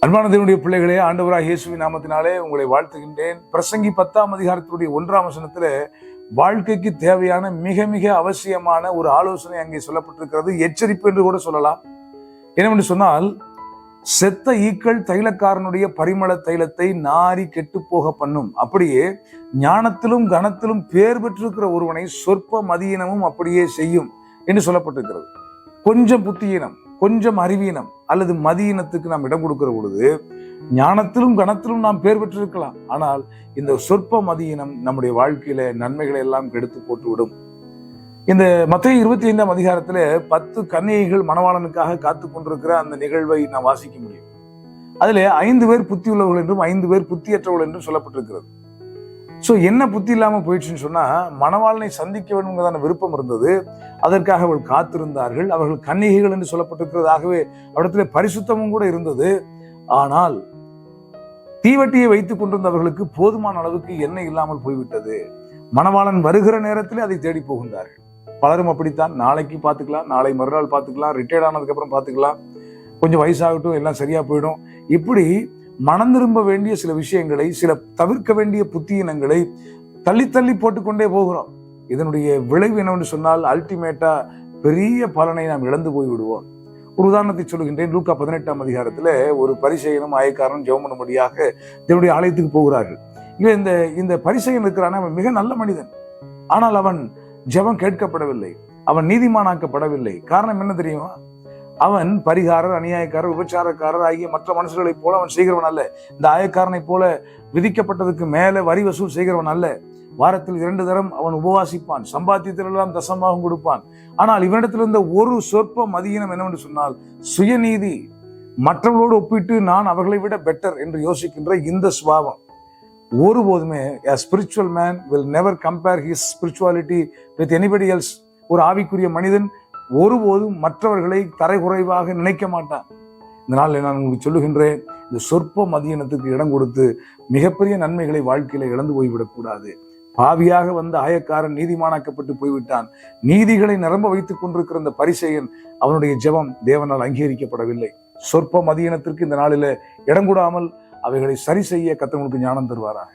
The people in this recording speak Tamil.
அன்பான தேவனுடைய பிள்ளைகளே, ஆண்டவராகிய இயேசுவின் நாமத்தினாலே உங்களை வாழ்த்துகின்றேன். பிரசங்கி 10ஆம் அதிகாரத்தினுடைய 1ஆம் வசனத்துல வாழ்க்கைக்கு தேவையான மிக மிக அவசியமான ஒரு ஆலோசனை அங்கே சொல்லப்பட்டிருக்கிறது. எச்சரிப்பு என்று கூட சொல்லலாம். என்னவென்று சொன்னால், செத்த ஈக்கள் தைலக்காரனுடைய பரிமள தைலத்தை நாரி கெட்டு போக பண்ணும். அப்படியே ஞானத்திலும் கனத்திலும் பேர் பெற்றிருக்கிற ஒருவனை சொற்ப மதியினமும் அப்படியே செய்யும் என்று சொல்லப்பட்டிருக்கிறது. கொஞ்சம் புத்தியினம், கொஞ்சம் அறிவீனம் அல்லது மதியினத்துக்கு நாம் இடம் கொடுக்கிற பொழுது ஞானத்திலும் கனத்திலும் நாம் பேர் பெற்றிருக்கலாம். ஆனால் இந்த சொற்ப மதியினம் நம்முடைய வாழ்க்கையில நன்மைகளை எல்லாம் கெடுத்து போட்டுவிடும். இந்த மத்தேயு 25ஆம் அதிகாரத்துல 10 கன்னிகைகள் மணவாளனுக்காக காத்து கொண்டிருக்கிற அந்த நிகழ்வை நாம் வாசிக்க முடியும். அதுல 5 பேர் புத்தி உள்ளவர்கள் என்றும் 5 பேர் புத்தியற்றவர்கள் என்றும் சொல்லப்பட்டிருக்கிறது. என்ன புத்தி இல்லாம போயிடுச்சுன்னு சொன்னா, மணவாளனை சந்திக்க வேண்டும்ங்கிறதான விருப்பம் இருந்தது. அதற்காக அவள் காத்திருந்தார்கள். அவர்கள் கன்னிகைகள் என்று சொல்லப்பட்டிருக்கிறது. ஆகவே அவரிடத்துல பரிசுத்தமும் கூட இருந்தது. ஆனால் தீவட்டியை வைத்துக் கொண்டிருந்தவர்களுக்கு போதுமான அளவுக்கு எண்ணெய் இல்லாமல் போய்விட்டது. மணவாளன் வருகிற நேரத்திலே அதை தேடி போகின்றார்கள். பலரும் அப்படித்தான், நாளைக்கு பார்த்துக்கலாம், நாளை மறுநாள் பார்த்துக்கலாம், ரிட்டையர்ட் ஆனதுக்கு அப்புறம் பார்த்துக்கலாம், கொஞ்சம் வயசாகட்டும், எல்லாம் சரியா போயிடும். இப்படி மனம் திரும்ப வேண்டிய சில விஷயங்களை, சில தவிர்க்க வேண்டிய புத்தியினங்களை தள்ளி தள்ளி போட்டுக்கொண்டே போகிறோம். இதனுடைய விளைவு என்னவென்று சொன்னால், அல்டிமேட்டா பெரிய பலனை நாம் இழந்து போய் விடுவோம். ஒரு உதாரணத்தை சொல்லுகின்றேன். லூக்கா 18ஆம் அதிகாரத்துல ஒரு பரிசேயனும் ஆயக்காரனும் ஜெபம் பண்ணும்படியாக தேவனுடைய ஆலயத்துக்கு போகிறார்கள். இந்த பரிசேயன் இருக்கிறான், அவன் மிக நல்ல மனிதன். ஆனால் அவன் ஜெபம் கேட்கப்படவில்லை, அவன் நீதிமானாக்கப்படவில்லை. காரணம் என்ன தெரியுமா? அவன் பரிகாரர், அநியாயக்காரர், விபச்சாரக்காரர் ஆகிய மற்ற மனுஷர்களைப் போல அவன் செய்கிறவன் அல்ல. இந்த ஆயக்காரனை போல விதிக்கப்பட்டதுக்கு மேல வரி வசூல் செய்கிறவன் அல்ல. வாரத்தில் 2 தரம் அவன் உபவாசிப்பான், சம்பாத்தியத்திலெல்லாம் தசமாகவும் கொடுப்பான். ஆனால் இவனிடத்தில் இருந்த ஒரு சொற்ப மதியினம் என்னவென்று சொன்னால், சுயநீதி, மற்றவர்களோடு ஒப்பிட்டு நான் அவர்களை விட பெட்டர் என்று யோசிக்கின்ற இந்த சுபாவம். ஒருபோதுமே a spiritual man will never compare his spirituality with anybody else. ஒரு ஆவிக்குரிய மனிதன் ஒருபோதும் மற்றவர்களை தரைகுறைவாக நினைக்க மாட்டான். இந்த நாளில் நான் உங்களுக்கு சொல்லுகின்றேன், இந்த சொற்ப மதியினத்துக்கு இடம் கொடுத்து மிகப்பெரிய நன்மைகளை வாழ்க்கையில இழந்து போய்விடக்கூடாது. பாவியாக வந்த ஆயக்காரன் நீதிமானாக்கப்பட்டு போய்விட்டான். நீதிகளை நிரம்ப வைத்துக் கொண்டிருக்கிற இந்த பரிசேயன், அவனுடைய ஜெபம் தேவனால் அங்கீகரிக்கப்படவில்லை. சொற்ப மதியினத்திற்கு இந்த நாளில இடம் கூடாமல் அவைகளை சரி செய்ய கர்த்தர் உங்களுக்கு ஞானம் தருவாராக.